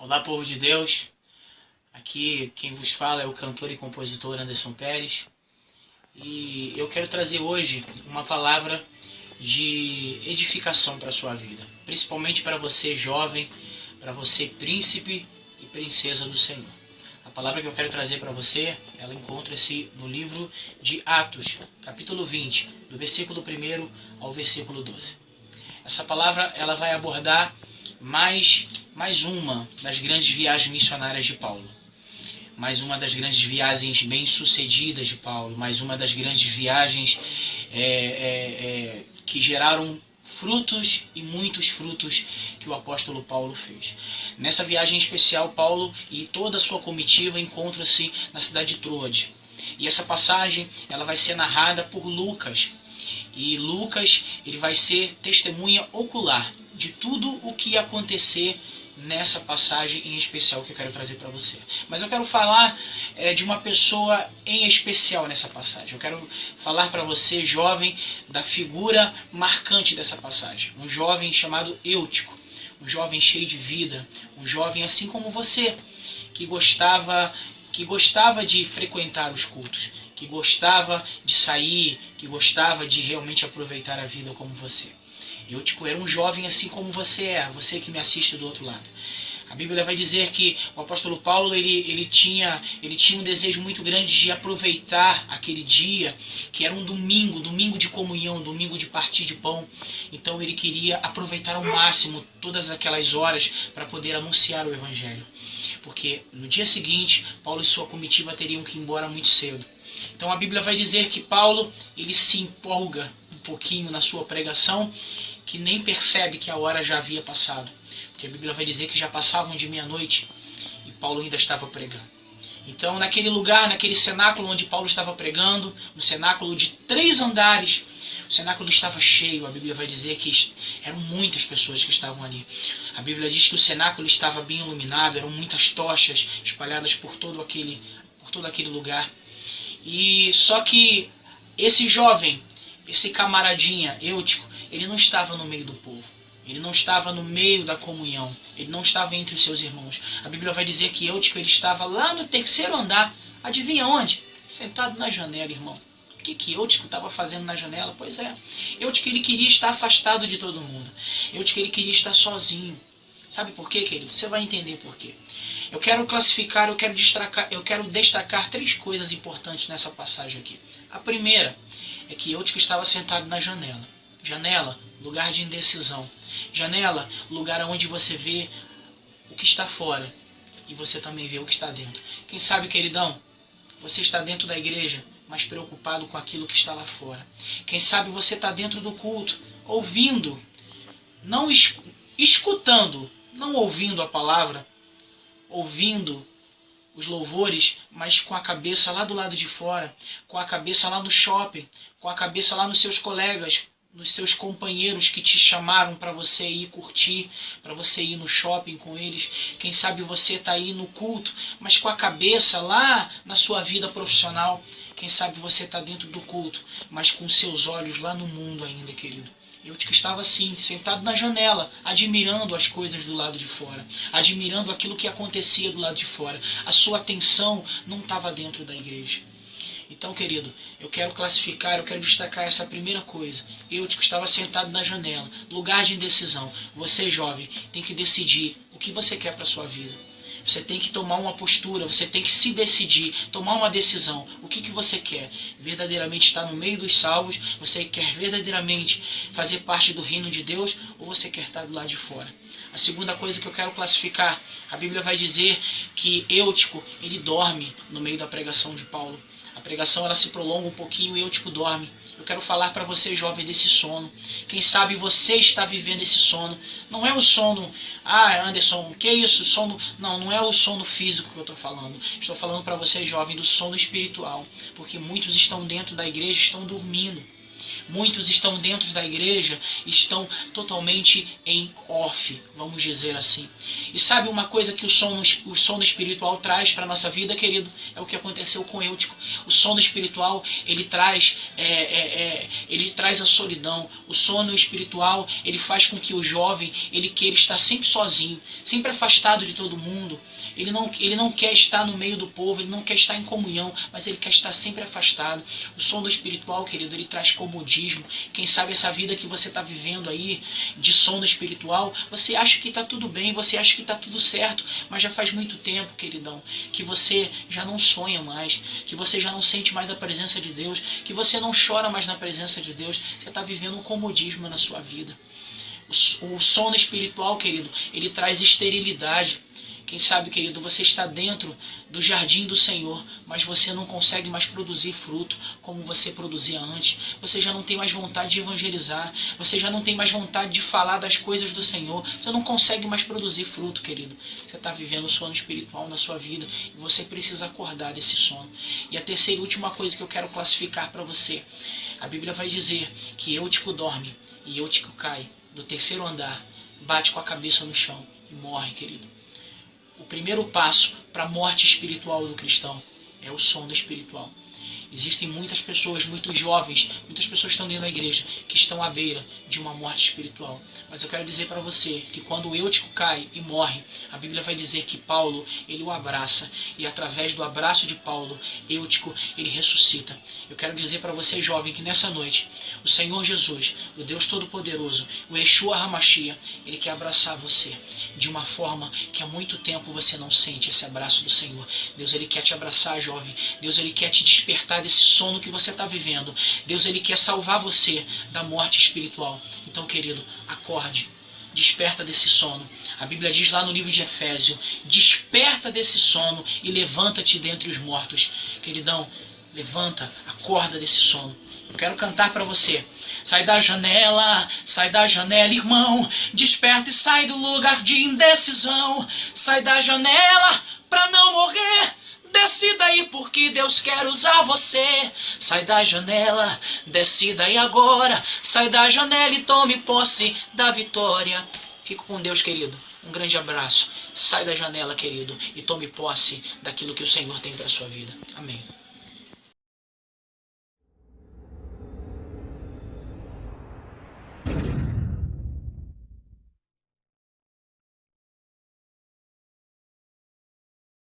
Olá, povo de Deus. Aqui quem vos fala é o cantor e compositor Anderson Pérez. E eu quero trazer hoje uma palavra de edificação para a sua vida. Principalmente para você jovem, para você príncipe e princesa do Senhor. A palavra que eu quero trazer para você, ela encontra-se no livro de Atos, capítulo 20, do versículo 1 ao versículo 12. Essa palavra ela vai abordar mais uma das grandes viagens missionárias de Paulo. Mais uma das grandes viagens bem-sucedidas de Paulo. Mais uma das grandes viagens que geraram frutos e muitos frutos que o apóstolo Paulo fez. Nessa viagem especial, Paulo e toda a sua comitiva encontram-se na cidade de Troade. E essa passagem ela vai ser narrada por Lucas. E Lucas ele vai ser testemunha ocular de tudo o que ia acontecer nessa passagem em especial que eu quero trazer para você. Mas eu quero falar de uma pessoa em especial nessa passagem. Eu quero falar para você, jovem, da figura marcante dessa passagem. Um jovem chamado Eutico. Um jovem cheio de vida. Um jovem assim como você, que gostava de frequentar os cultos, que gostava de sair, que gostava de realmente aproveitar a vida como você. Eutico era um jovem assim como você é, você que me assiste do outro lado. A Bíblia vai dizer que o apóstolo Paulo ele tinha um desejo muito grande de aproveitar aquele dia, que era um domingo de comunhão, domingo de partir de pão. Então ele queria aproveitar ao máximo todas aquelas horas para poder anunciar o evangelho. Porque no dia seguinte, Paulo e sua comitiva teriam que ir embora muito cedo. Então a Bíblia vai dizer que Paulo ele se empolga um pouquinho na sua pregação, que nem percebe que a hora já havia passado. Porque a Bíblia vai dizer que já passavam de meia-noite e Paulo ainda estava pregando. Então naquele lugar, naquele cenáculo onde Paulo estava pregando, um cenáculo de 3 andares, o cenáculo estava cheio. A Bíblia vai dizer que eram muitas pessoas que estavam ali. A Bíblia diz que o cenáculo estava bem iluminado, eram muitas tochas espalhadas por todo aquele lugar. E só que esse jovem, esse camaradinha, Eutico, ele não estava no meio do povo. Ele não estava no meio da comunhão. Ele não estava entre os seus irmãos. A Bíblia vai dizer que Eutico ele estava lá no 3º andar. Adivinha onde? Sentado na janela, irmão. O que Eutico estava fazendo na janela? Pois é. Eutico ele queria estar afastado de todo mundo. Eutico ele queria estar sozinho. Sabe por quê, querido? Você vai entender por quê. Eu quero classificar, eu quero destacar 3 coisas importantes nessa passagem aqui. A primeira é que Eutico estava sentado na janela. Janela, lugar de indecisão. Janela, lugar onde você vê o que está fora e você também vê o que está dentro. Quem sabe, queridão, você está dentro da igreja, mas preocupado com aquilo que está lá fora. Quem sabe você está dentro do culto, ouvindo, não escutando, não ouvindo a palavra, ouvindo os louvores, mas com a cabeça lá do lado de fora, com a cabeça lá no shopping, com a cabeça lá nos seus colegas, nos seus companheiros que te chamaram para você ir curtir, para você ir no shopping com eles. Quem sabe você está aí no culto, mas com a cabeça lá na sua vida profissional. Quem sabe você está dentro do culto, mas com seus olhos lá no mundo ainda, querido. Eutico estava assim, sentado na janela, admirando as coisas do lado de fora, admirando aquilo que acontecia do lado de fora. A sua atenção não estava dentro da igreja. Então, querido, eu quero destacar essa primeira coisa. Eutico estava sentado na janela, lugar de indecisão. Você, jovem, tem que decidir o que você quer para a sua vida. Você tem que tomar uma postura, você tem que se decidir, tomar uma decisão. O que você quer? Verdadeiramente estar no meio dos salvos? Você quer verdadeiramente fazer parte do reino de Deus? Ou você quer estar do lado de fora? A segunda coisa que eu quero classificar, a Bíblia vai dizer que Eutico, ele dorme no meio da pregação de Paulo. A pregação ela se prolonga um pouquinho e Eutico dorme. Eu quero falar para você, jovem, desse sono. Quem sabe você está vivendo esse sono. Não é o sono, Anderson, que isso? Sono? Não é o sono físico que eu estou falando. Estou falando para você, jovem, do sono espiritual. Porque muitos estão dentro da igreja, estão dormindo. Muitos estão dentro da igreja, estão totalmente em off, vamos dizer assim. E sabe uma coisa que o sono espiritual traz para a nossa vida, querido? É o que aconteceu com Eutico. O sono espiritual, ele traz a solidão. O sono espiritual, ele faz com que o jovem, ele queira estar sempre sozinho, sempre afastado de todo mundo. Ele não quer estar no meio do povo, ele não quer estar em comunhão, mas ele quer estar sempre afastado. O sono espiritual, querido, ele traz comodismo. Quem sabe essa vida que você está vivendo aí, de sono espiritual, você acha que está tudo bem, você acha que está tudo certo, mas já faz muito tempo, queridão, que você já não sonha mais, que você já não sente mais a presença de Deus, que você não chora mais na presença de Deus. Você está vivendo um comodismo na sua vida. O sono espiritual, querido, ele traz esterilidade. Quem sabe, querido, você está dentro do jardim do Senhor, mas você não consegue mais produzir fruto como você produzia antes. Você já não tem mais vontade de evangelizar. Você já não tem mais vontade de falar das coisas do Senhor. Você não consegue mais produzir fruto, querido. Você está vivendo o sono espiritual na sua vida e você precisa acordar desse sono. E a terceira e última coisa que eu quero classificar para você. A Bíblia vai dizer que Eutico dorme e Eutico cai do terceiro andar, bate com a cabeça no chão e morre, querido. O primeiro passo para a morte espiritual do cristão é o sono espiritual. Existem muitas pessoas, muitos jovens, muitas pessoas que estão dentro da igreja, que estão à beira de uma morte espiritual. Mas eu quero dizer para você que quando o Eutico cai e morre, a Bíblia vai dizer que Paulo, ele o abraça. E através do abraço de Paulo, Eutico, ele ressuscita. Eu quero dizer para você, jovem, que nessa noite, o Senhor Jesus, o Deus Todo-Poderoso, o Yeshua HaMashiach, ele quer abraçar você de uma forma que há muito tempo você não sente esse abraço do Senhor. Deus, ele quer te abraçar, jovem. Deus, ele quer te despertar desse sono que você está vivendo. Deus, ele quer salvar você da morte espiritual. Então, querido, acorde. Desperta desse sono. A Bíblia diz lá no livro de Efésios, desperta desse sono e levanta-te dentre os mortos. Queridão, levanta, acorda desse sono. Eu quero cantar para você. Sai da janela, irmão. Desperta e sai do lugar de indecisão. Sai da janela pra não morrer. Desce daí porque Deus quer usar você. Sai da janela, desce daí agora. Sai da janela e tome posse da vitória. Fico com Deus, querido. Um grande abraço. Sai da janela, querido, e tome posse daquilo que o Senhor tem para a sua vida. Amém.